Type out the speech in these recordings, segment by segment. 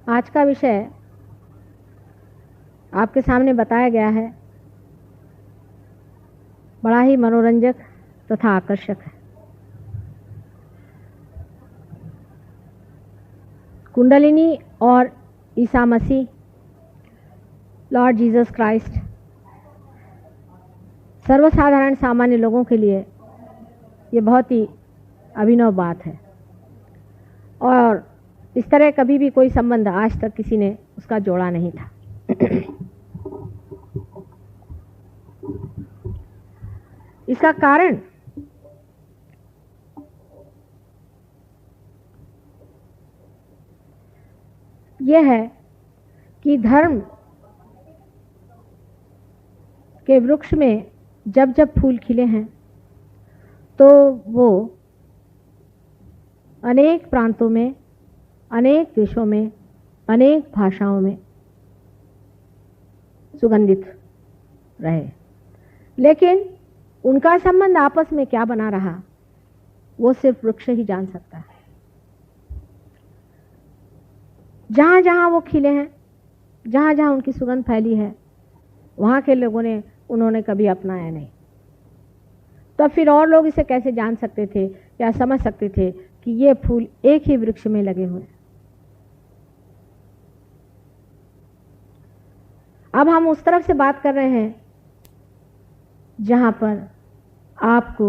आज का विषय आपके सामने बताया गया है, बड़ा ही मनोरंजक तथा आकर्षक है। कुंडलिनी और Isa Masih, Lord Jesus Christ, सर्वसाधारण सामान्य लोगों के लिए ये बहुत ही अभिनव बात है और इस तरह कभी भी कोई संबंध आज तक किसी ने उसका जोड़ा नहीं था। इसका कारण यह है कि धर्म के वृक्ष में जब जब फूल खिले हैं तो वो अनेक प्रांतों में, अनेक देशों में, अनेक भाषाओं में सुगंधित रहे, लेकिन उनका संबंध आपस में क्या बना रहा वो सिर्फ वृक्ष ही जान सकता है। जहाँ जहाँ वो खिले हैं, जहाँ जहाँ उनकी सुगंध फैली है, वहाँ के लोगों ने उन्होंने कभी अपनाया नहीं। तो फिर और लोग इसे कैसे जान सकते थे या समझ सकते थे कि ये फूल एक ही वृक्ष में लगे हुए हैं। अब हम उस तरफ से बात कर रहे हैं जहाँ पर आपको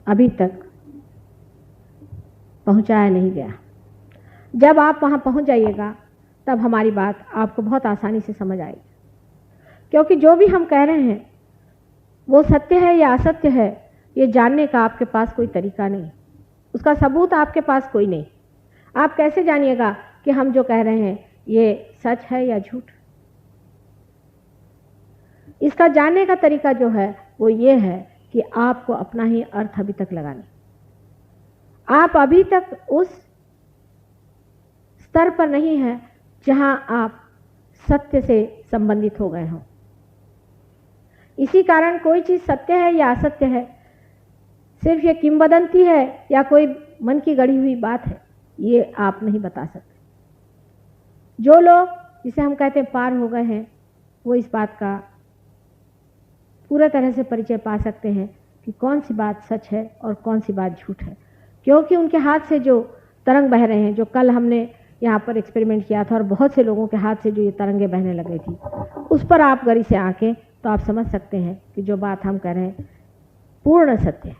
अभी तक पहुँचाया नहीं गया। जब आप वहाँ पहुँच जाइएगा तब हमारी बात आपको बहुत आसानी से समझ आएगी, क्योंकि जो भी हम कह रहे हैं वो सत्य है या असत्य है ये जानने का आपके पास कोई तरीका नहीं, उसका सबूत आपके पास कोई नहीं। आप कैसे जानिएगा कि हम जो कह रहे हैं ये सच है या झूठ? इसका जानने का तरीका जो है वो ये है कि आपको अपना ही अर्थ अभी तक लगाना। आप अभी तक उस स्तर पर नहीं है जहां आप सत्य से संबंधित हो गए हों। इसी कारण कोई चीज सत्य है या असत्य है, सिर्फ ये किंवदंती है या कोई मन की गढ़ी हुई बात है, ये आप नहीं बता सकते। जो लोग जिसे हम कहते हैं पार हो गए हैं, वो इस बात का पूरा तरह से परिचय पा सकते हैं कि कौन सी बात सच है और कौन सी बात झूठ है, क्योंकि उनके हाथ से जो तरंग बह रहे हैं, जो कल हमने यहाँ पर एक्सपेरिमेंट किया था और बहुत से लोगों के हाथ से जो ये तरंगे बहने लग गई थी, उस पर आप गरी से आके तो आप समझ सकते हैं कि जो बात हम कह रहे हैं पूर्ण सत्य है।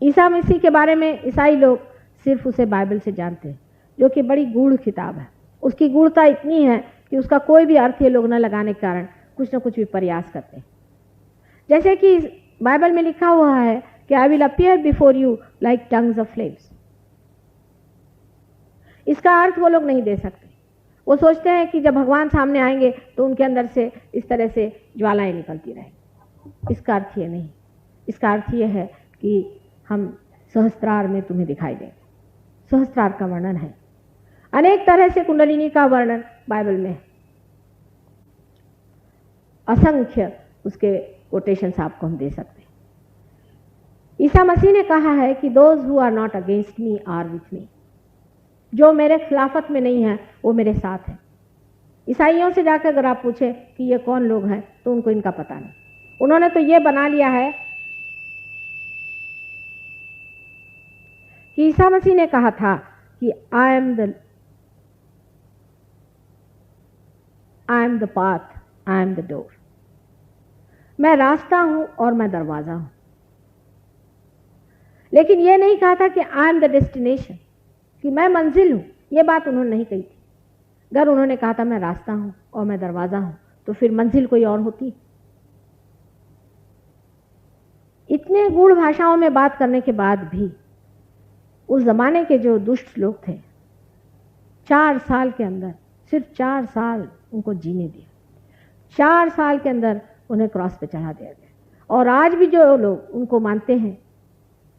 ईसा मसीह के बारे में ईसाई लोग सिर्फ उसे बाइबल से जानते हैं, जो कि बड़ी गूढ़ किताब है। उसकी गूढ़ता इतनी है कि उसका कोई भी अर्थ ये लोग न लगाने के कारण कुछ न कुछ भी प्रयास करते हैं। जैसे कि बाइबल में लिखा हुआ है कि I will appear before you like tongues of flames. इसका अर्थ वो लोग नहीं दे सकते। वो सोचते हैं कि जब भगवान सामने आएंगे तो उनके अंदर से इस तरह से ज्वालाएं निकलती रहेंगी। इसका अर्थ ये नहीं। इसका अर्थ ये है कि हम सहस्त्रार में तुम्हें दिखाई देंगे। सहस्त्रार का वर्णन है, अनेक तरह से कुंडलिनी का वर्णन बाइबल में है, असंख्य उसके कोटेशंस आपको हम दे सकते हैं। ईसा मसीह ने कहा है कि those who are not against me are with me. जो मेरे खिलाफत में नहीं है वो मेरे साथ है। ईसाइयों से जाकर अगर आप पूछे कि ये कौन लोग हैं तो उनको इनका पता नहीं। उन्होंने तो ये बना लिया है कि ईसा मसीह ने कहा था कि I am the path, I am the door. मैं रास्ता हूं और मैं दरवाजा हूं। लेकिन यह नहीं कहा था कि आई एम द डेस्टिनेशन, कि मैं मंजिल हूं। यह बात उन्होंने नहीं कही थी। अगर उन्होंने कहा था मैं रास्ता हूं और मैं दरवाजा हूं तो फिर मंजिल कोई और होती। इतने गूढ़ भाषाओं में बात करने के बाद भी उस जमाने के जो दुष्ट लोग थे, 4 साल के अंदर, सिर्फ 4 साल उनको जीने दिया। 4 साल के अंदर उन्हें क्रॉस पे चढ़ा दिया गया। और आज भी जो लोग उनको मानते हैं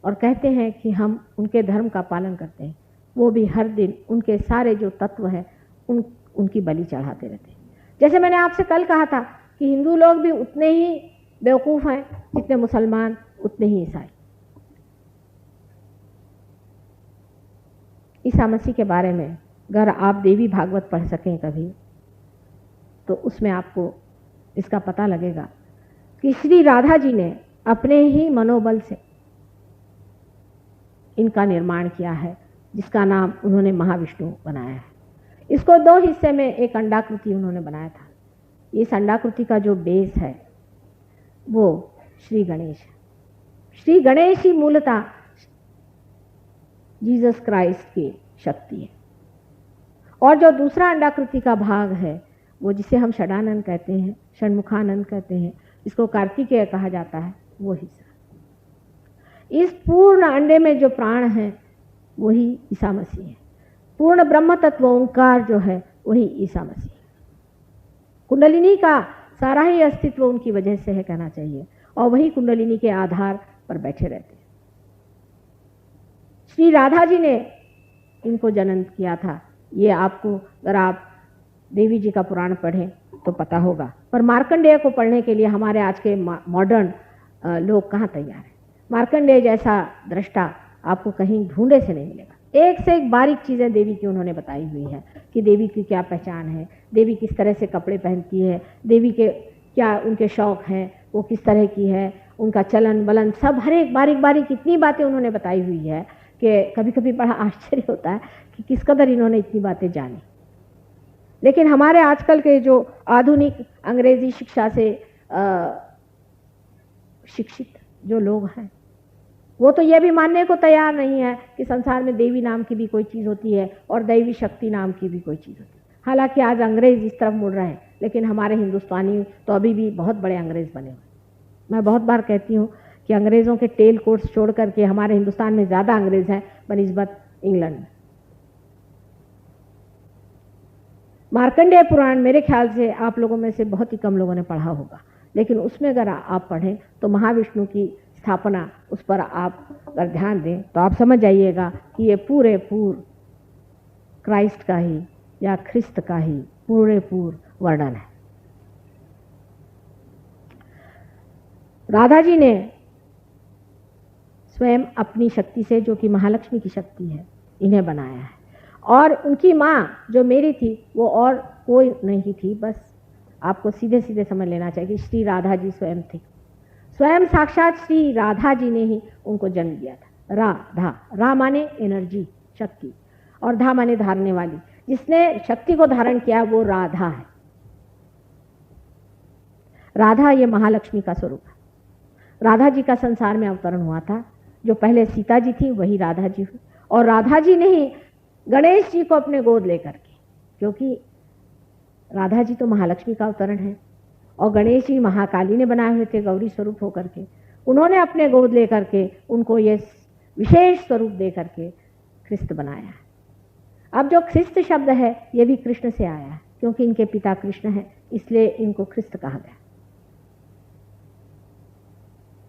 और कहते हैं कि हम उनके धर्म का पालन करते हैं, वो भी हर दिन उनके सारे जो तत्व हैं उनकी बलि चढ़ाते रहते हैं। जैसे मैंने आपसे कल कहा था कि हिंदू लोग भी उतने ही बेवकूफ़ हैं जितने मुसलमान, उतने ही ईसाई। ईसा मसीह के बारे में अगर आप देवी भागवत पढ़ सकें कभी, तो उसमें आपको इसका पता लगेगा कि श्री राधा जी ने अपने ही मनोबल से इनका निर्माण किया है, जिसका नाम उन्होंने महाविष्णु बनाया है। इसको 2 हिस्से में एक अंडाकृति उन्होंने बनाया था। इस अंडाकृति का जो बेस है वो श्री गणेश है। श्री गणेश ही मूलतः जीसस क्राइस्ट की शक्ति है। और जो दूसरा अंडाकृति का भाग है वो जिसे हम षडानंद कहते हैं, षण्मुखानंद कहते हैं, इसको कार्तिकेय कहा जाता है, वो हिस्सा। इस पूर्ण अंडे में जो प्राण है वही ईसा मसीह है। पूर्ण ब्रह्म तत्व ओंकार जो है वही ईसा मसीह है। कुंडलिनी का सारा ही अस्तित्व उनकी वजह से है कहना चाहिए, और वही कुंडलिनी के आधार पर बैठे रहते हैं। श्री राधा जी ने इनको जन्म किया था। ये आपको अगर आप देवी जी का पुराण पढ़ें तो पता होगा। पर मार्कंडेय को पढ़ने के लिए हमारे आज के मॉडर्न लोग कहाँ तैयार हैं। मार्कंडेय जैसा दृष्टा आपको कहीं ढूंढे से नहीं मिलेगा। एक से एक बारीक चीज़ें देवी की उन्होंने बताई हुई है कि देवी की क्या पहचान है, देवी किस तरह से कपड़े पहनती है, देवी के क्या उनके शौक़ हैं, वो किस तरह की है, उनका चलन बलन सब हर एक बारीक बारीक इतनी बातें उन्होंने बताई हुई है कि कभी कभी बड़ा आश्चर्य होता है कि किस कदर इन्होंने इतनी बातें जानी। लेकिन हमारे आजकल के जो आधुनिक अंग्रेजी शिक्षा से शिक्षित जो लोग हैं वो तो ये भी मानने को तैयार नहीं है कि संसार में देवी नाम की भी कोई चीज़ होती है और दैवी शक्ति नाम की भी कोई चीज़ होती है। हालांकि आज अंग्रेज इस तरफ मुड़ रहे हैं, लेकिन हमारे हिंदुस्तानी तो अभी भी बहुत बड़े अंग्रेज बने हुए। मैं बहुत बार कहती हूँ कि अंग्रेज़ों के टेल कोट्स छोड़ करके हमारे हिंदुस्तान में ज़्यादा अंग्रेज़ हैं बनिस्बत इंग्लैंड में। मार्कंडेय पुराण मेरे ख्याल से आप लोगों में से बहुत ही कम लोगों ने पढ़ा होगा, लेकिन उसमें अगर आप पढ़ें तो महाविष्णु की स्थापना उस पर आप अगर ध्यान दें तो आप समझ जाइएगा कि ये पूरे क्राइस्ट का ही या ख्रिस्त का ही पूरे वर्णन है। राधा जी ने स्वयं अपनी शक्ति से, जो कि महालक्ष्मी की शक्ति है, इन्हें बनाया है। और उनकी माँ जो मेरी थी वो और कोई नहीं थी, बस आपको सीधे सीधे समझ लेना चाहिए कि श्री राधा जी स्वयं थी। स्वयं साक्षात श्री राधा जी ने ही उनको जन्म दिया था। राधा, रा माने एनर्जी, शक्ति, और धा माने धारने वाली। जिसने शक्ति को धारण किया वो राधा है। राधा ये महालक्ष्मी का स्वरूप है। राधा जी का संसार में अवतरण हुआ था। जो पहले सीता जी थी वही राधा जी हुई, और राधा जी ने ही गणेश जी को अपने गोद लेकर के, क्योंकि राधा जी तो महालक्ष्मी का अवतरण है और गणेश जी महाकाली ने बनाए हुए थे गौरी स्वरूप होकर के। उन्होंने अपने गोद लेकर के उनको ये विशेष स्वरूप दे करके ख्रिस्त बनाया है। अब जो ख्रिस्त शब्द है ये भी कृष्ण से आया है, क्योंकि इनके पिता कृष्ण हैं, इसलिए इनको ख्रिस्त कहा गया।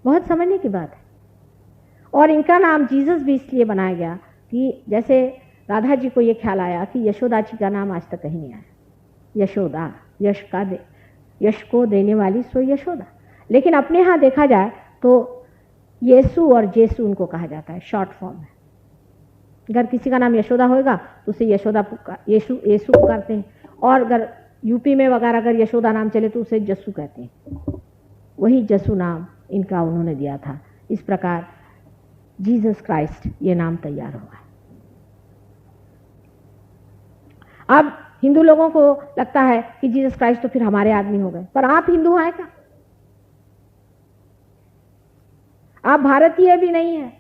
बहुत समझने की बात है। और इनका नाम जीसस भी इसलिए बनाया गया कि जैसे राधा जी को ये ख्याल आया कि यशोदा जी का नाम आज तक कहीं नहीं आया। यशोदा, यश को देने वाली सो यशोदा। लेकिन अपने यहाँ देखा जाए तो येसु और जेसु उनको कहा जाता है, शॉर्ट फॉर्म है। अगर किसी का नाम यशोदा होगा तो उसे यशोदा येसु पुकारते हैं, और अगर यूपी में वगैरह अगर यशोदा नाम चले तो उसे जस्सू कहते हैं। वही जस्सू नाम इनका उन्होंने दिया था। इस प्रकार जीसस क्राइस्ट ये नाम तैयार हुआ है। अब हिंदू लोगों को लगता है कि जीसस क्राइस्ट तो फिर हमारे आदमी हो गए, पर आप हिंदू हैं क्या? आप भारतीय भी नहीं है।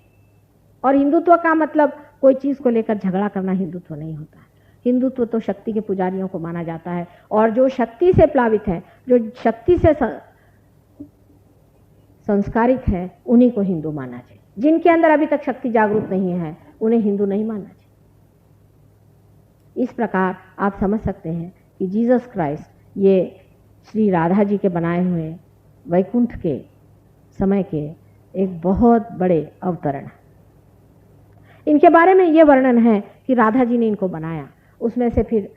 और हिंदुत्व का मतलब कोई चीज को लेकर झगड़ा करना हिंदुत्व नहीं होता है। हिंदुत्व तो शक्ति के पुजारियों को माना जाता है, और जो शक्ति से प्लावित है, जो शक्ति से संस्कारित है, उन्हीं को हिंदू माना चाहिए। जिनके अंदर अभी तक शक्ति जागरूक नहीं है उन्हें हिंदू नहीं मानना चाहिए। इस प्रकार आप समझ सकते हैं कि जीसस क्राइस्ट ये श्री राधा जी के बनाए हुए वैकुंठ के समय के एक बहुत बड़े अवतरण है। इनके बारे में ये वर्णन है कि राधा जी ने इनको बनाया, उसमें से फिर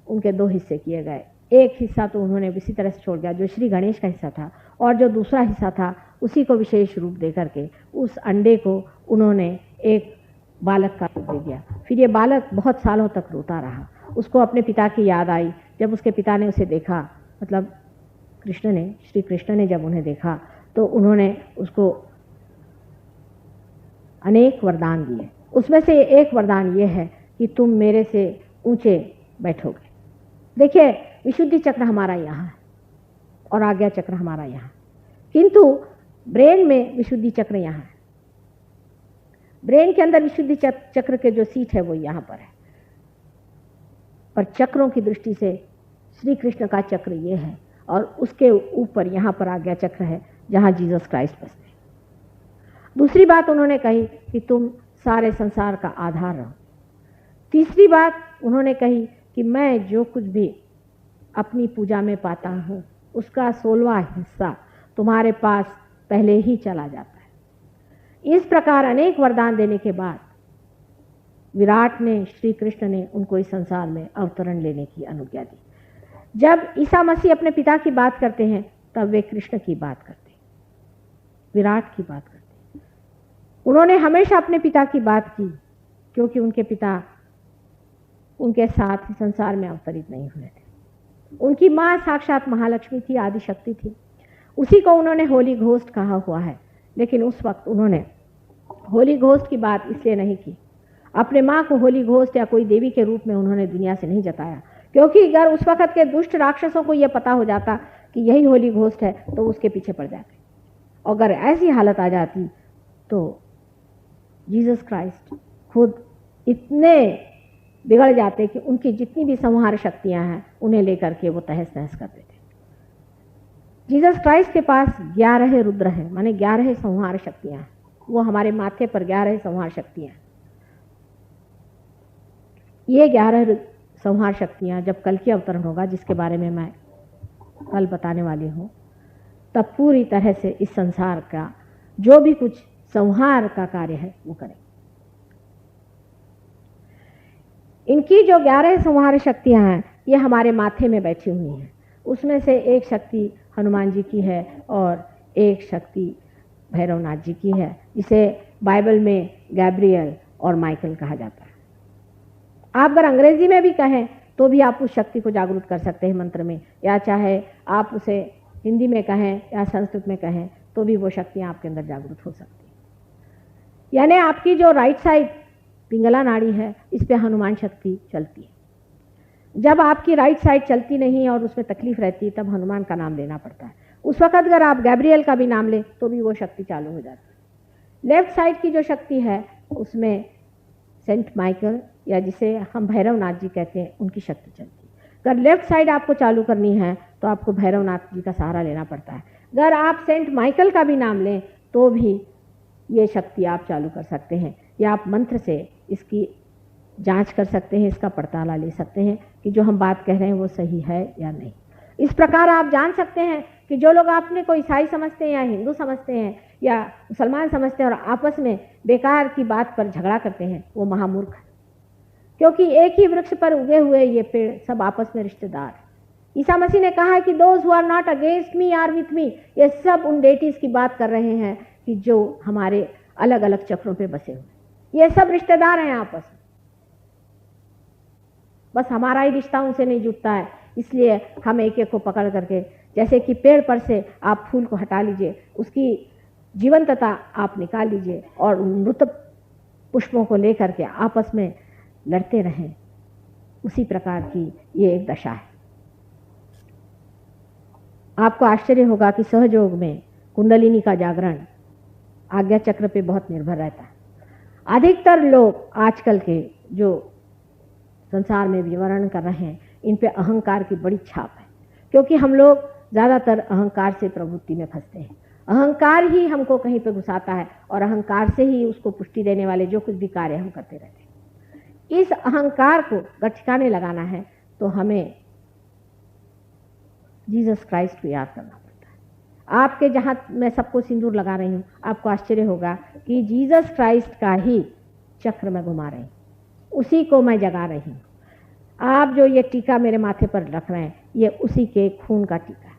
उनके 2 हिस्से किए गए। एक हिस्सा तो उन्होंने इसी तरह से छोड़ दिया जो श्री गणेश का हिस्सा था, और जो दूसरा हिस्सा था उसी को विशेष रूप दे करके उस अंडे को उन्होंने एक बालक का रूप दे दिया। फिर ये बालक बहुत सालों तक रोता रहा। उसको अपने पिता की याद आई। जब उसके पिता ने उसे देखा, मतलब श्री कृष्ण ने जब उन्हें देखा तो उन्होंने उसको अनेक वरदान दिए। उसमें से एक वरदान ये है कि तुम मेरे से ऊंचे बैठोगे। देखिए, विशुद्धि चक्र हमारा यहाँ है और आज्ञा चक्र हमारा यहाँ, किंतु ब्रेन में विशुद्धि चक्र यहाँ है। ब्रेन के अंदर विशुद्धि चक्र के जो सीट है वो यहाँ पर है, पर चक्रों की दृष्टि से श्री कृष्ण का चक्र ये है और उसके ऊपर यहाँ पर आज्ञा चक्र है जहाँ जीसस क्राइस्ट बसते हैं। दूसरी बात उन्होंने कही कि तुम सारे संसार का आधार रहो। तीसरी बात उन्होंने कही कि मैं जो कुछ भी अपनी पूजा में पाता हूँ उसका 16वां हिस्सा तुम्हारे पास पहले ही चला जाता है। इस प्रकार अनेक वरदान देने के बाद विराट ने, श्री कृष्ण ने उनको इस संसार में अवतरण लेने की अनुज्ञा दी। जब ईसा मसीह अपने पिता की बात करते हैं तब वे कृष्ण की बात करते हैं, विराट की बात करते हैं। उन्होंने हमेशा अपने पिता की बात की क्योंकि उनके पिता उनके साथ संसार में अवतरित नहीं हुए थे। उनकी माँ साक्षात महालक्ष्मी थी, आदिशक्ति थी। उसी को उन्होंने होली घोस्ट कहा हुआ है, लेकिन उस वक्त उन्होंने होली घोस्ट की बात इसलिए नहीं की। अपने माँ को होली घोस्ट या कोई देवी के रूप में उन्होंने दुनिया से नहीं जताया, क्योंकि अगर उस वक्त के दुष्ट राक्षसों को यह पता हो जाता कि यही होली घोस्ट है तो उसके पीछे पड़ जाते। अगर ऐसी हालत आ जाती तो जीसस क्राइस्ट खुद इतने बिगड़ जाते कि उनकी जितनी भी संहार शक्तियां हैं उन्हें लेकर के वो तहस नहस कर देते। जीसस क्राइस्ट के पास 11 रुद्र हैं, माने 11 संहार शक्तियां हैं। वो हमारे माथे पर 11 संहार शक्तियां हैं। ये 11 संहार शक्तियां जब कल की अवतरण होगा, जिसके बारे में मैं कल बताने वाली हूँ, तब पूरी तरह से इस संसार का जो भी कुछ संहार का कार्य है वो करें। इनकी जो 11 संहार शक्तियां हैं ये हमारे माथे में बैठी हुई हैं। उसमें से एक शक्ति हनुमान जी की है और एक शक्ति भैरवनाथ जी की है, जिसे बाइबल में गैब्रियल और माइकल कहा जाता है। आप अगर अंग्रेजी में भी कहें तो भी आप उस शक्ति को जागरूक कर सकते हैं मंत्र में, या चाहे आप उसे हिंदी में कहें या संस्कृत में कहें तो भी वो शक्तियाँ आपके अंदर जागरूक हो सकती हैं। यानी आपकी जो राइट साइड पिंगला नाड़ी है, इस पे हनुमान शक्ति चलती है। जब आपकी राइट साइड चलती नहीं और उसमें तकलीफ रहती है तब हनुमान का नाम लेना पड़ता है। उस वक्त अगर आप गैब्रियल का भी नाम लें तो भी वो शक्ति चालू हो जाती है। लेफ्ट साइड की जो शक्ति है उसमें सेंट माइकल या जिसे हम भैरवनाथ जी कहते हैं उनकी शक्ति चलती है। अगर लेफ्ट साइड आपको चालू करनी है तो आपको भैरवनाथ जी का सहारा लेना पड़ता है। अगर आप सेंट माइकल का भी नाम लें तो भी ये शक्ति आप चालू कर सकते हैं, या आप मंत्र से इसकी जांच कर सकते हैं, इसका पड़ताला ले सकते हैं कि जो हम बात कह रहे हैं वो सही है या नहीं। इस प्रकार आप जान सकते हैं कि जो लोग आपने को ईसाई समझते हैं या हिंदू समझते हैं या मुसलमान समझते हैं और आपस में बेकार की बात पर झगड़ा करते हैं, वो महामूर्ख है। क्योंकि एक ही वृक्ष पर उगे हुए ये पेड़ सब आपस में रिश्तेदार हैं। ईसा मसीह ने कहा है कि those who are not against me are with me. ये सब उन डेटीज की बात कर रहे हैं कि जो हमारे अलग अलग चक्रों पे बसे हुए, ये सब रिश्तेदार हैं आपस में। बस हमारा ही रिश्ता उनसे नहीं जुटता है, इसलिए हम एक एक को पकड़ करके, जैसे कि पेड़ पर से आप फूल को हटा लीजिए, उसकी जीवंतता आप निकाल लीजिए और मृत पुष्पों को लेकर के आपस में लड़ते रहें, उसी प्रकार की ये एक दशा है। आपको आश्चर्य होगा कि सहयोग में कुंडलिनी का जागरण आज्ञा चक्र पे बहुत निर्भर रहता है। अधिकतर लोग आजकल के जो संसार में विवरण कर रहे हैं, इन पे अहंकार की बड़ी छाप है, क्योंकि हम लोग ज़्यादातर अहंकार से प्रवृत्ति में फंसते हैं। अहंकार ही हमको कहीं पे घुसाता है और अहंकार से ही उसको पुष्टि देने वाले जो कुछ भी कार्य हम करते रहते हैं। इस अहंकार को अगर ठिकाने लगाना है तो हमें जीसस क्राइस्ट को याद करना पड़ता है। आपके जहाँ मैं सबको सिंदूर लगा रही हूँ, आपको आश्चर्य होगा कि जीसस क्राइस्ट का ही चक्र मैं घुमा रही हूँ, उसी को मैं जगा रही हूँ। आप जो ये टीका मेरे माथे पर रख रहे हैं, ये उसी के खून का टीका है,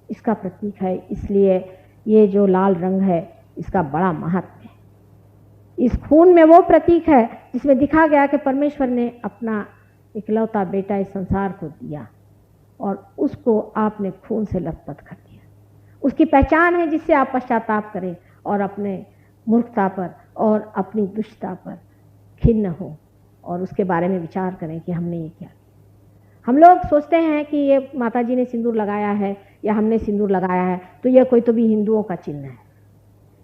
इसका प्रतीक है। इसलिए ये जो लाल रंग है इसका बड़ा महत्व है। इस खून में वो प्रतीक है जिसमें दिखा गया कि परमेश्वर ने अपना इकलौता बेटा इस संसार को दिया और उसको आपने खून से लथपथ कर दिया। उसकी पहचान है जिससे आप पश्चाताप करें और अपने मूर्खता पर और अपनी दुष्टता पर खिन्न हो और उसके बारे में विचार करें कि हमने ये क्या किया। हम लोग सोचते हैं कि ये माता जी ने सिंदूर लगाया है या हमने सिंदूर लगाया है तो ये कोई तो भी हिंदुओं का चिन्ह है।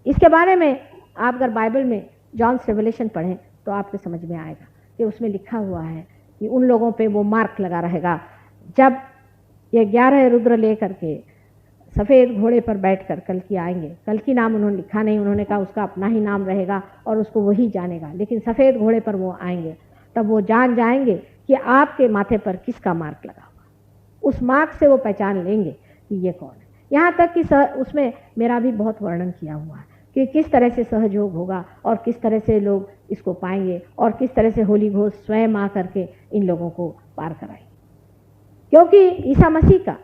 इसके बारे में आप अगर बाइबल में जॉन्स रेवलेशन पढ़ें तो आपको समझ में आएगा कि उसमें लिखा हुआ है कि उन लोगों पे वो मार्क लगा रहेगा जब ये 11 रुद्र लेकर के सफ़ेद घोड़े पर बैठकर कल्कि आएंगे। कल्कि नाम उन्होंने लिखा नहीं, उन्होंने कहा उसका अपना ही नाम रहेगा और उसको वही जानेगा, लेकिन सफ़ेद घोड़े पर वो आएंगे तब वो जान जाएंगे कि आपके माथे पर किसका मार्क लगा हुआ। उस मार्क से वो पहचान लेंगे कि ये कौन है। यहाँ तक कि उसमें मेरा भी बहुत वर्णन किया हुआ है कि किस तरह से सहयोग होगा और किस तरह से लोग इसको पाएंगे और किस तरह से होली घोष स्वयं आ करके इन लोगों को पार कराएंगे, क्योंकि ईसा मसीह का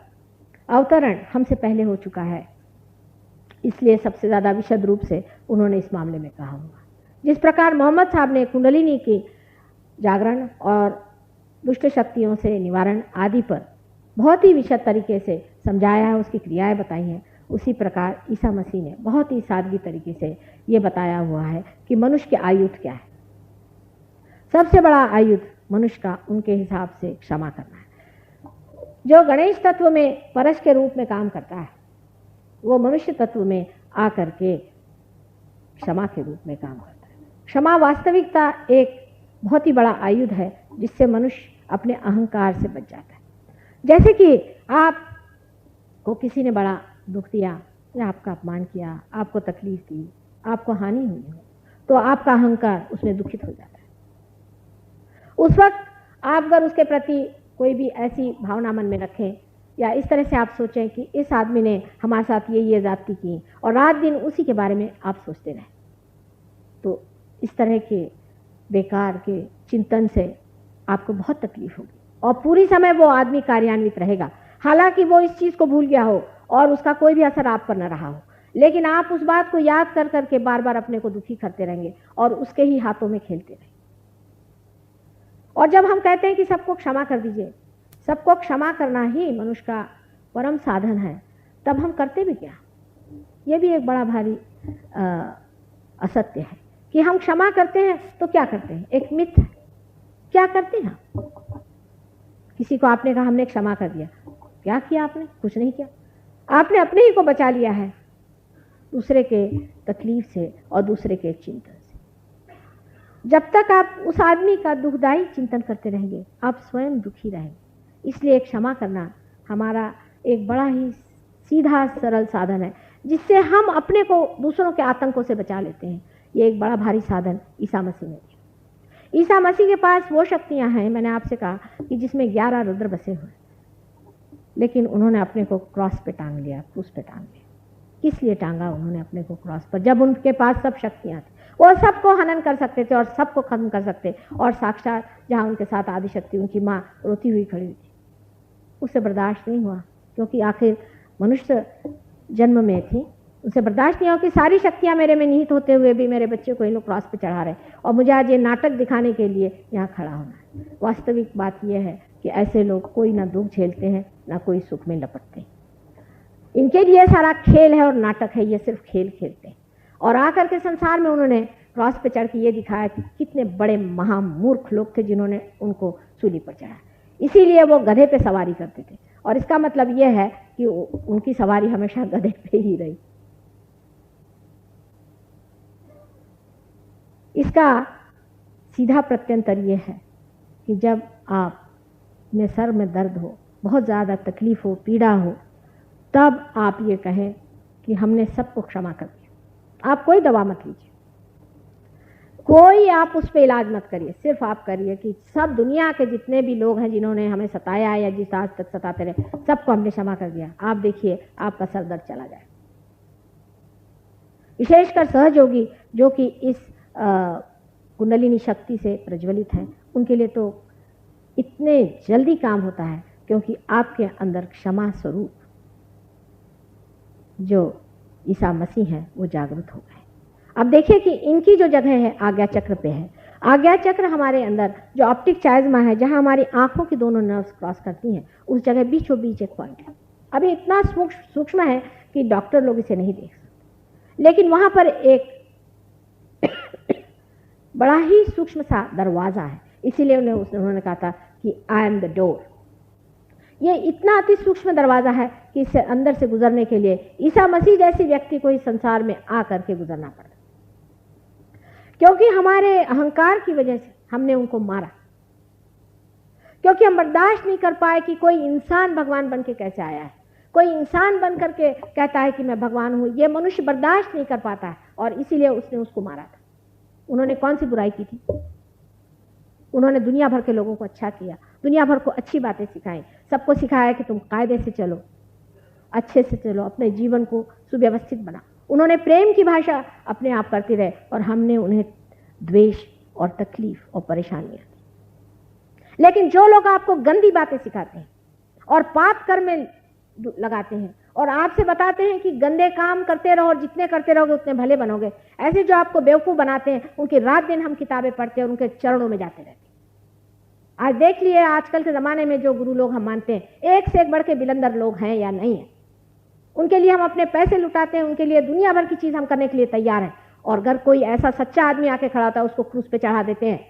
अवतरण हमसे पहले हो चुका है। इसलिए सबसे ज़्यादा विशद रूप से उन्होंने इस मामले में कहा हुआ। जिस प्रकार मोहम्मद साहब ने कुंडलिनी की जागरण और दुष्ट शक्तियों से निवारण आदि पर बहुत ही विशद तरीके से समझाया है, उसकी क्रियाएं बताई हैं, उसी प्रकार ईसा मसीह ने बहुत ही सादगी तरीके से ये बताया हुआ है कि मनुष्य के आयुध क्या है। सबसे बड़ा आयुध मनुष्य का उनके हिसाब से क्षमा करना है। जो गणेश तत्व में परश के रूप में काम करता है वो मनुष्य तत्व में आकर के क्षमा के रूप में काम करता है। क्षमा वास्तविकता एक बहुत ही बड़ा आयुध है जिससे मनुष्य अपने अहंकार से बच जाता है। जैसे कि आपको किसी ने बड़ा दुख दिया या आपका अपमान किया, आपको तकलीफ दी, आपको हानि हुई हो, तो आपका अहंकार उसमें दुखित हो जाता है। उस वक्त आप अगर उसके प्रति कोई भी ऐसी भावना मन में रखें या इस तरह से आप सोचें कि इस आदमी ने हमारे साथ ये ज्यादती की और रात दिन उसी के बारे में आप सोचते रहें, तो इस तरह के बेकार के चिंतन से आपको बहुत तकलीफ होगी और पूरी समय वो आदमी कार्यान्वित रहेगा, हालांकि वो इस चीज़ को भूल गया हो और उसका कोई भी असर आप पर न रहा हो, लेकिन आप उस बात को याद कर करके बार बार अपने को दुखी करते रहेंगे और उसके ही हाथों में खेलते रहेंगे। और जब हम कहते हैं कि सबको क्षमा कर दीजिए, सबको क्षमा करना ही मनुष्य का परम साधन है, तब हम करते भी क्या? ये भी एक बड़ा भारी असत्य है कि हम क्षमा करते हैं तो क्या करते हैं, एक मिथ है। क्या करते हैं? किसी को आपने कहा हमने क्षमा कर दिया, क्या किया आपने? कुछ नहीं किया, आपने अपने ही को बचा लिया है दूसरे के तकलीफ से और दूसरे के चिंतन से। जब तक आप उस आदमी का दुखदायी चिंतन करते रहेंगे आप स्वयं दुखी रहेंगे। इसलिए क्षमा करना हमारा एक बड़ा ही सीधा सरल साधन है जिससे हम अपने को दूसरों के आतंकों से बचा लेते हैं। ये एक बड़ा भारी साधन ईसा मसीह ने दिया। ईसा मसीह के पास वो शक्तियां हैं, मैंने आपसे कहा कि जिसमें 11 रुद्र बसे हुए, लेकिन उन्होंने अपने को क्रॉस पे टांग लिया, क्रूस पे टांग लिया। किस लिए टांगा उन्होंने अपने को क्रॉस पर? जब उनके पास सब शक्तियां थी, वो सबको हनन कर सकते थे और सबको खत्म कर सकते, और साक्षात जहाँ उनके साथ आदिशक्ति उनकी माँ रोती हुई खड़ी हुई थी, उससे बर्दाश्त नहीं हुआ, क्योंकि आखिर मनुष्य जन्म में थी, उसे बर्दाश्त नहीं हुआ कि सारी शक्तियाँ मेरे में निहित होते हुए भी मेरे बच्चे को इन लोग क्रॉस पे चढ़ा रहे और मुझे आज ये नाटक दिखाने के लिए यहाँ खड़ा होना है। वास्तविक बात यह है कि ऐसे लोग कोई ना दुख झेलते हैं ना कोई सुख में लपटते हैं। इनके लिए सारा खेल है और नाटक है, ये सिर्फ खेल खेलते हैं। और आकर के संसार में उन्होंने क्रॉस पे चढ़ के ये दिखाया कि कितने बड़े महामूर्ख लोग थे जिन्होंने उनको सूली पर चढ़ाया। इसीलिए वो गधे पे सवारी करते थे, और इसका मतलब ये है कि उनकी सवारी हमेशा गधे पे ही रही। इसका सीधा प्रत्यंतर ये है कि जब आप में सर में दर्द हो, बहुत ज़्यादा तकलीफ हो, पीड़ा हो, तब आप ये कहें कि हमने सबको क्षमा कर दिया। आप कोई दवा मत लीजिए, कोई आप उस पर इलाज मत करिए, सिर्फ आप करिए कि सब दुनिया के जितने भी लोग हैं जिन्होंने हमें सताया या जिस आज तक सताते रहे, सबको हमने क्षमा कर दिया। आप देखिए आपका सर दर्द चला जाए। विशेषकर सहयोगी जो कि इस कुंडलिनी शक्ति से प्रज्वलित हैं, उनके लिए तो इतने जल्दी काम होता है, क्योंकि आपके अंदर क्षमा स्वरूप जो ईसा मसीह हैं वो जागृत हो गए। अब देखिए कि इनकी जो जगह है आज्ञा चक्र पे है। आज्ञा चक्र हमारे अंदर जो ऑप्टिक चाइज्मा है, जहां हमारी आंखों की दोनों नर्व्स क्रॉस करती हैं, उस जगह बीचों बीच एक पॉइंट है। अभी इतना सूक्ष्म है कि डॉक्टर लोग इसे नहीं देख सकते, लेकिन वहां पर एक बड़ा ही सूक्ष्म सा दरवाजा है, इसीलिए उन्होंने कहा था कि आई एम द डोर। ये इतना अति सूक्ष्म दरवाजा है कि इससे अंदर से गुजरने के लिए ईसा मसीह जैसे व्यक्ति को इस संसार में आकर के गुजरना पड़ा, क्योंकि हमारे अहंकार की वजह से हमने उनको मारा, क्योंकि हम बर्दाश्त नहीं कर पाए कि कोई इंसान भगवान बन के कैसे आया है, कोई इंसान बन करके कहता है कि मैं भगवान हूं। ये मनुष्य बर्दाश्त नहीं कर पाता है और इसीलिए उसने उसको मारा था। उन्होंने कौन सी बुराई की थी? उन्होंने दुनिया भर के लोगों को अच्छा किया, दुनिया भर को अच्छी बातें सिखाई, सबको सिखाया कि तुम कायदे से चलो, अच्छे से चलो, अपने जीवन को सुव्यवस्थित बनाओ। उन्होंने प्रेम की भाषा अपने आप करती रहे और हमने उन्हें द्वेष और तकलीफ और परेशानियां दी। लेकिन जो लोग आपको गंदी बातें सिखाते हैं और पाप कर्म में लगाते हैं और आपसे बताते हैं कि गंदे काम करते रहो और जितने करते रहोगे उतने भले बनोगे, ऐसे जो आपको बेवकूफ़ बनाते हैं, उनकी रात दिन हम किताबें पढ़ते हैं और उनके चरणों में जाते रहते हैं। आज देख लिए आजकल के ज़माने में जो गुरु लोग हम मानते हैं, एक से एक बढ़ के बिलंदर लोग हैं या नहीं है। उनके लिए हम अपने पैसे लुटाते हैं, उनके लिए दुनिया भर की चीज़ हम करने के लिए तैयार हैं, और अगर कोई ऐसा सच्चा आदमी आके खड़ा होता है उसको क्रूस पे चढ़ा देते हैं।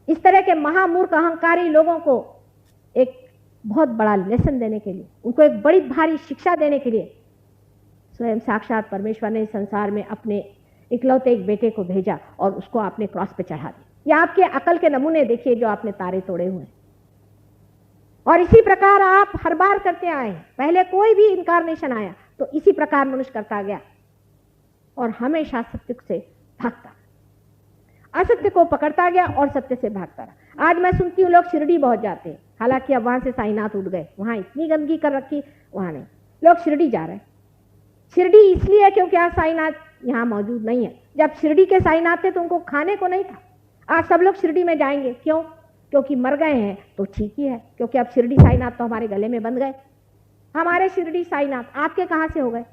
इस तरह के महामूर्ख अहंकारी लोगों को एक बहुत बड़ा लेसन देने के लिए, उनको एक बड़ी भारी शिक्षा देने के लिए स्वयं साक्षात परमेश्वर ने इस संसार में अपने इकलौते एक बेटे को भेजा और उसको आपने क्रॉस पे चढ़ा दिया। या आपके अकल के नमूने देखिए जो आपने तारे तोड़े हुए हैं, और इसी प्रकार आप हर बार करते आए हैं। पहले कोई भी इनकारनेशन आया तो इसी प्रकार मनुष्य करता गया और हमेशा सत्य से भागता, असत्य को पकड़ता गया और सत्य से भागता रहा। आज मैं सुनती हूँ लोग शिरडी बहुत जाते हैं, हालांकि अब वहां से साईनाथ उठ गए, वहां इतनी गंदगी कर रखी, वहां नहीं। लोग शिरडी जा रहे हैं। शिरडी इसलिए क्योंकि आज साईनाथ यहाँ मौजूद नहीं है। जब शिरडी के साईनाथ थे तो उनको खाने को नहीं था। आज सब लोग शिरडी में जाएंगे, क्यों? क्योंकि मर गए हैं तो ठीक ही है, क्योंकि अब शिरडी साईनाथ तो हमारे गले में बंध गए। हमारे शिरडी साईनाथ आपके कहां से हो गए?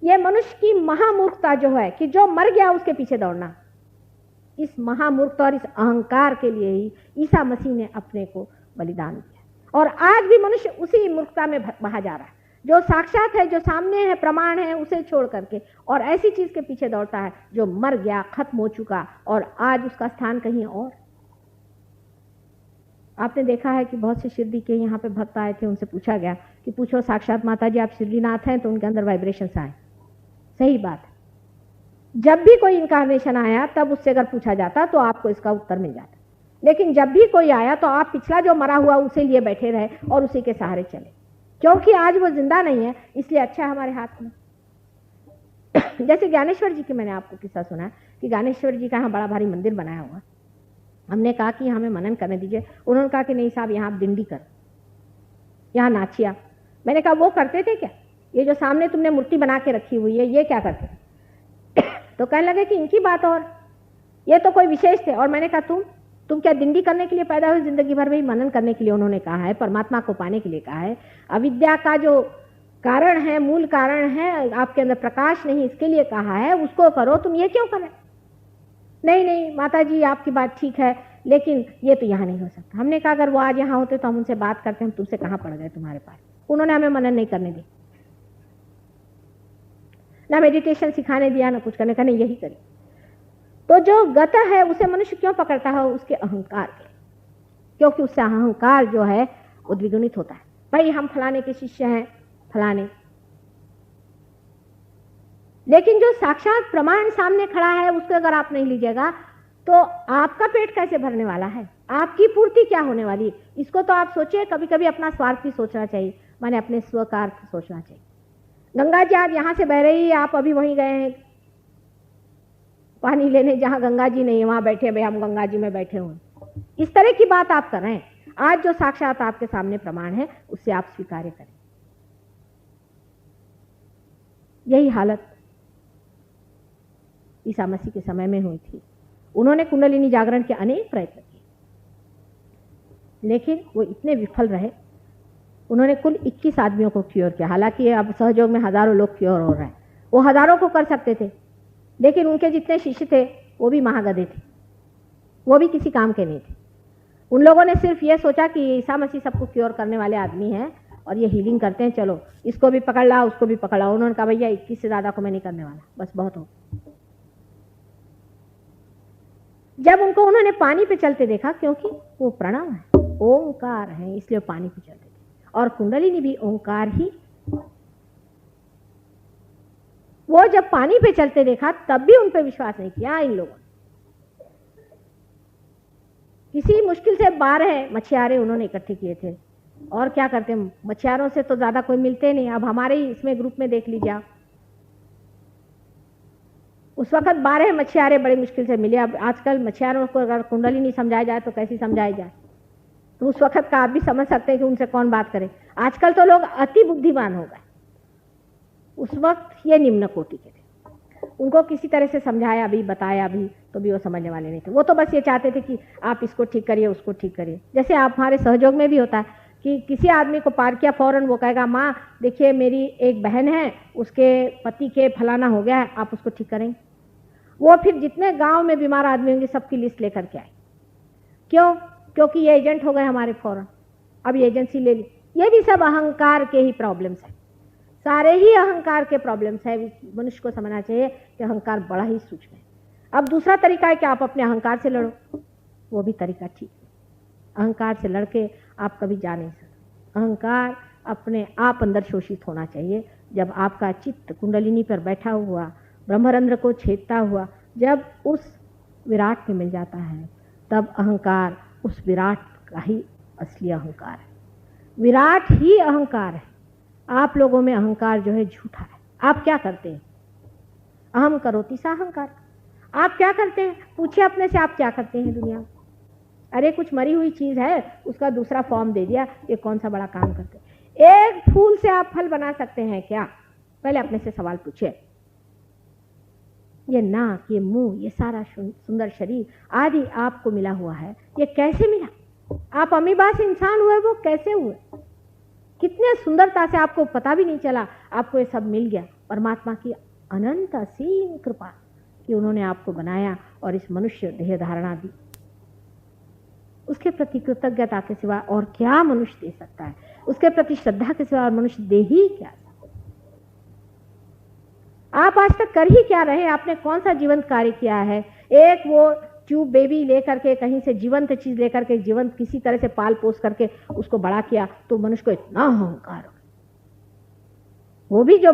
ये मनुष्य की महामूर्खता जो है कि जो मर गया उसके पीछे दौड़ना, इस महामूर्खता और इस अहंकार के लिए ही ईसा मसीह ने अपने को बलिदान दिया। और आज भी मनुष्य उसी मूर्खता में बहा जा रहा है। जो साक्षात है, जो सामने है, प्रमाण है, उसे छोड़ करके और ऐसी चीज के पीछे दौड़ता है जो मर गया, खत्म हो चुका, और आज उसका स्थान कहीं और। आपने देखा है कि बहुत से शिरडी के यहाँ पे भक्त आए थे, उनसे पूछा गया कि पूछो साक्षात माता जी आप शिरडीनाथ हैं, तो उनके अंदर वाइब्रेशंस आए। सही बात है, जब भी कोई इनकारनेशन आया तब उससे अगर पूछा जाता तो आपको इसका उत्तर मिल जाता, लेकिन जब भी कोई आया तो आप पिछला जो मरा हुआ उसे लिए बैठे रहे और उसी के सहारे चले, क्योंकि आज वो जिंदा नहीं है, इसलिए अच्छा हमारे हाथ में। जैसे ज्ञानेश्वर जी की मैंने आपको किस्सा सुना कि ज्ञानेश्वर जी का यहाँ बड़ा भारी मंदिर बनाया हुआ। हमने कहा कि हमें मनन करने दीजिए, उन्होंने कहा कि नहीं साहब यहाँ आप दिंडी करो, यहाँ नाचिया। मैंने कहा वो करते थे क्या? ये जो सामने तुमने मूर्ति बना के रखी हुई है ये क्या करते? तो कहने लगे कि इनकी बात, और ये तो कोई विशेष थे। और मैंने कहा तुम क्या दिंडी करने के लिए पैदा हुए? जिंदगी भर में मनन करने के लिए उन्होंने कहा है, परमात्मा को पाने के लिए कहा है। अविद्या का जो कारण है, मूल कारण है, आपके अंदर प्रकाश नहीं, इसके लिए कहा है, उसको करो। तुम ये क्यों करें? नहीं माता जी आपकी बात ठीक है, लेकिन ये तो यहाँ नहीं हो सकता। हमने कहा अगर वो आज यहाँ होते तो हम उनसे बात करते, हम तुमसे कहाँ पड़ गए तुम्हारे पास। उन्होंने हमें मनन नहीं करने दी, ना मेडिटेशन सिखाने दिया, ना कुछ करने का, नहीं यही करी। तो जो गत है उसे मनुष्य क्यों पकड़ता है? उसके अहंकार के, क्योंकि उससे अहंकार जो है वो द्विगुणित होता है। भाई हम फलाने के शिष्य हैं, फलाने। लेकिन जो साक्षात प्रमाण सामने खड़ा है उसको अगर आप नहीं लीजिएगा तो आपका पेट कैसे भरने वाला है? आपकी पूर्ति क्या होने वाली है? इसको तो आप सोचिए। कभी कभी अपना स्वार्थ भी सोचना चाहिए, माने अपने स्वकार्थ सोचना चाहिए। गंगा जी आज यहां से बह रही है, आप अभी वहीं गए हैं पानी लेने, जहां गंगा जी नहीं है वहां बैठे, भाई हम गंगा जी में बैठे हुए, इस तरह की बात आप कर रहे हैं। आज जो साक्षात आपके सामने प्रमाण है उससे आप स्वीकार करें। यही हालत ईसा मसीह के समय में हुई थी। उन्होंने कुंडलिनी जागरण के अनेक प्रयत्न किए, लेकिन वो इतने विफल रहे उन्होंने कुल 21 आदमियों को क्योर किया। हालांकि अब सहयोग में हजारों लोग क्योर हो रहे हैं, वो हजारों को कर सकते थे, लेकिन उनके जितने शिष्य थे वो भी महागधे थे, वो भी किसी काम के नहीं थे। उन लोगों ने सिर्फ ये सोचा कि ईसा मसीह सबको क्योर करने वाले आदमी हैं और ये हीलिंग करते हैं, चलो इसको भी पकड़ ला उसको भी पकड़ ला। उन्होंने कहा भैया 21 से ज्यादा को मैं नहीं करने वाला, बस बहुत हो। जब उनको उन्होंने पानी पे चलते देखा, क्योंकि वो प्रणव है, ओंकार है, इसलिए पानी पे चलते थे, और कुंडलिनी भी ओंकार ही। वो जब पानी पे चलते देखा तब भी उन पे विश्वास नहीं किया इन लोगों ने। किसी मुश्किल से 12 मछियारे उन्होंने इकट्ठे किए थे, और क्या करते, मछियारों से तो ज्यादा कोई मिलते नहीं। अब हमारे ही इसमें ग्रुप में देख लीजिए आप, उस वक्त 12 मछियारे बड़ी मुश्किल से मिले। अब आजकल मछियारों को अगर कुंडली नहीं समझाया जाए तो कैसी समझाई जाए, तो उस वक्त का आप भी समझ सकते हैं कि उनसे कौन बात करे। आजकल तो लोग अति बुद्धिमान हो गए, उस वक्त ये निम्न कोटि के थे। उनको किसी तरह से समझाया भी बताया भी तो भी वो समझने वाले नहीं थे। वो तो बस ये चाहते थे कि आप इसको ठीक करिए उसको ठीक करिए। जैसे आप हमारे सहयोग में भी होता है कि किसी आदमी को पार किया, फौरन वो कहेगा माँ देखिए मेरी एक बहन है, उसके पति के फलाना हो गया है, आप उसको ठीक करेंगे। वो फिर जितने गांव में बीमार आदमी होंगे सबकी लिस्ट लेकर के आए। क्यों? क्योंकि ये एजेंट हो गए हमारे फौरन, अब ये एजेंसी ले ली। ये भी सब अहंकार के ही प्रॉब्लम्स है, सारे ही अहंकार के प्रॉब्लम्स है। मनुष्य को समझना चाहिए कि अहंकार बड़ा ही सूक्ष्म है। अब दूसरा तरीका है कि आप अपने अहंकार से लड़ो, वो भी तरीका ठीक है। अहंकार से लड़के आप कभी जा नहीं सकते। अहंकार अपने आप अंदर शोषित होना चाहिए। जब आपका चित्त कुंडलिनी पर बैठा हुआ ब्रह्मरंध्र को छेदता हुआ जब उस विराट में मिल जाता है, तब अहंकार उस विराट का ही असली अहंकार है। विराट ही अहंकार है। आप लोगों में अहंकार जो है झूठा है। आप क्या करते हैं? अहम करोति सा अहंकार। आप क्या करते हैं? पूछिए अपने से, आप क्या करते हैं दुनिया में? अरे कुछ मरी हुई चीज है, उसका दूसरा फॉर्म दे दिया, ये कौन सा बड़ा काम करते हैं? एक फूल से आप फल बना सकते हैं क्या? पहले अपने से सवाल पूछिए। ये नाक, ये मुंह, ये सारा सुंदर शरीर आदि आपको मिला हुआ है, ये कैसे मिला? आप अमीबा से इंसान हुए, वो कैसे हुए? कितने सुंदरता से आपको पता भी नहीं चला, आपको ये सब मिल गया। परमात्मा की अनंत असीम कृपा कि उन्होंने आपको बनाया और इस मनुष्य देह धारणा दी। उसके प्रति कृतज्ञता के सिवा और क्या मनुष्य दे सकता है? उसके प्रति श्रद्धा के सिवा और मनुष्य दे ही क्या? आप आज तक कर ही क्या रहे? आपने कौन सा जीवंत कार्य किया है? एक वो ट्यूब बेबी लेकर के, कहीं से जीवंत चीज लेकर के, जीवंत किसी तरह से पाल पोस करके उसको बड़ा किया, तो मनुष्य को इतना अहंकार हो। वो भी जो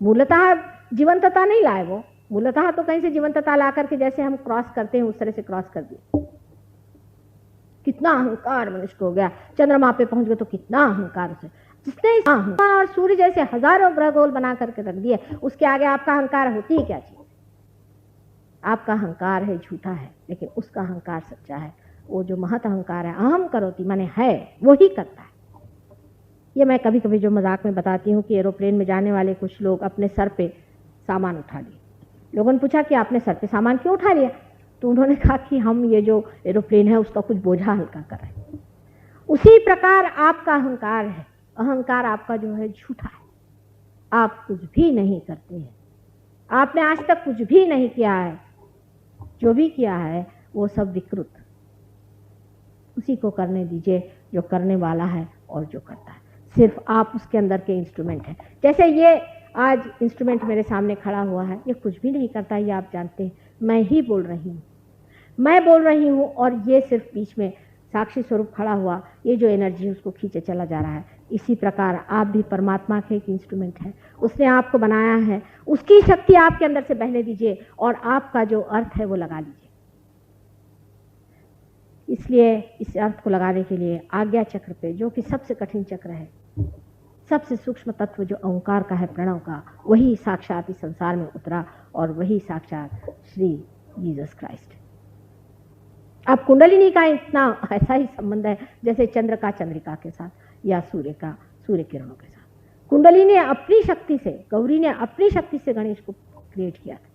मूलतः जीवंतता नहीं लाए, वो मूलतः तो कहीं से जीवंतता ला करके जैसे हम क्रॉस करते हैं उस तरह से क्रॉस कर दिए। कितना अहंकार मनुष्य को हो गया। चंद्रमा पे पहुंच गए तो कितना अहंकार उसे, जिसने अहंकार और सूर्य जैसे हजारों ग्रह गोल बना करके रख दिए, उसके आगे आपका अहंकार होती ही क्या चीज? आपका अहंकार है झूठा है, लेकिन उसका अहंकार सच्चा है। वो जो महत अहंकार है, अहम करोति माने है, वो ही करता है। ये मैं कभी कभी जो मजाक में बताती हूँ कि एरोप्लेन में जाने वाले कुछ लोग अपने सर पे सामान उठा लिए। लोगों ने पूछा कि आपने सर पे सामान क्यों उठा लिया? तो उन्होंने कहा कि हम ये जो एरोप्लेन है उसका कुछ बोझा हल्का कर रहे हैं। उसी प्रकार आपका अहंकार है। अहंकार आपका जो है झूठा है। आप कुछ भी नहीं करते हैं, आपने आज तक कुछ भी नहीं किया है। जो भी किया है वो सब विकृत। उसी को करने दीजिए जो करने वाला है और जो करता है। सिर्फ आप उसके अंदर के इंस्ट्रूमेंट हैं। जैसे ये आज इंस्ट्रूमेंट मेरे सामने खड़ा हुआ है, ये कुछ भी नहीं करता, ये आप जानते हैं। मैं ही बोल रही हूँ, मैं बोल रही हूँ, और ये सिर्फ बीच में साक्षी स्वरूप खड़ा हुआ, ये जो एनर्जी उसको खींचे चला जा रहा है। इसी प्रकार आप भी परमात्मा के एक इंस्ट्रूमेंट हैं। उसने आपको बनाया है, उसकी शक्ति आपके अंदर से बहने दीजिए और आपका जो अर्थ है वो लगा लीजिए। इसलिए इस अर्थ को लगाने के लिए आज्ञा चक्र पे, जो कि सबसे कठिन चक्र है, सबसे सूक्ष्म तत्व जो ओंकार का है, प्रणव का, वही साक्षात इस संसार में उतरा और वही साक्षात श्री जीसस क्राइस्ट। अब कुंडलिनी का इतना ऐसा ही संबंध है जैसे चंद्र का चंद्रिका के साथ या सूर्य का सूर्य किरणों के साथ। कुंडली ने अपनी शक्ति से, गौरी ने अपनी शक्ति से गणेश को क्रिएट किया था,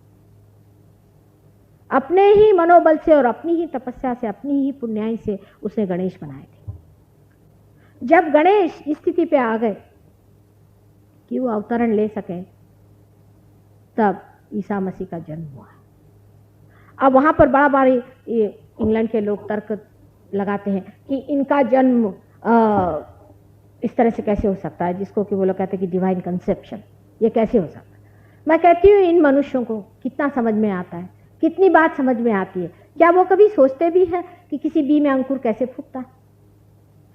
अपने ही मनोबल से और अपनी ही तपस्या से, अपनी ही पुण्याई से उसने गणेश बनाए थे। जब गणेश इस स्थिति पे आ गए कि वो अवतरण ले सकें, तब ईसा मसीह का जन्म हुआ। अब वहाँ पर बड़ा बड़ा इंग्लैंड के लोग तर्क लगाते हैं कि इनका जन्म इस तरह से कैसे हो सकता है, जिसको कि वो लोग कहते हैं कि डिवाइन कंसेप्शन, ये कैसे हो सकता है। मैं कहती हूँ इन मनुष्यों को कितना समझ में आता है, कितनी बात समझ में आती है। क्या वो कभी सोचते भी हैं कि किसी बी में अंकुर कैसे फूटता है,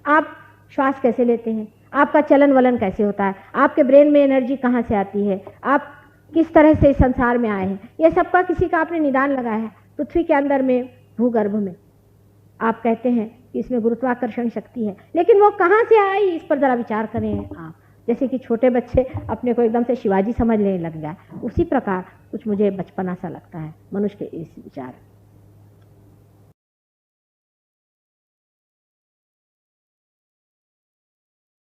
आप श्वास कैसे लेते हैं, आपका चलन वलन कैसे होता है, आपके ब्रेन में एनर्जी कहाँ से आती है, आप किस तरह से संसार में आए हैं, ये सबका किसी का आपने निदान लगाया है पृथ्वी के अंदर में, भूगर्भ में। आप कहते हैं कि इसमें गुरुत्वाकर्षण शक्ति है, लेकिन वो कहाँ से आई, इस पर ज़रा विचार करें आप। जैसे कि छोटे बच्चे अपने को एकदम से शिवाजी समझ लेने लग जाए, उसी प्रकार कुछ मुझे बचपना सा लगता है मनुष्य के इस विचार।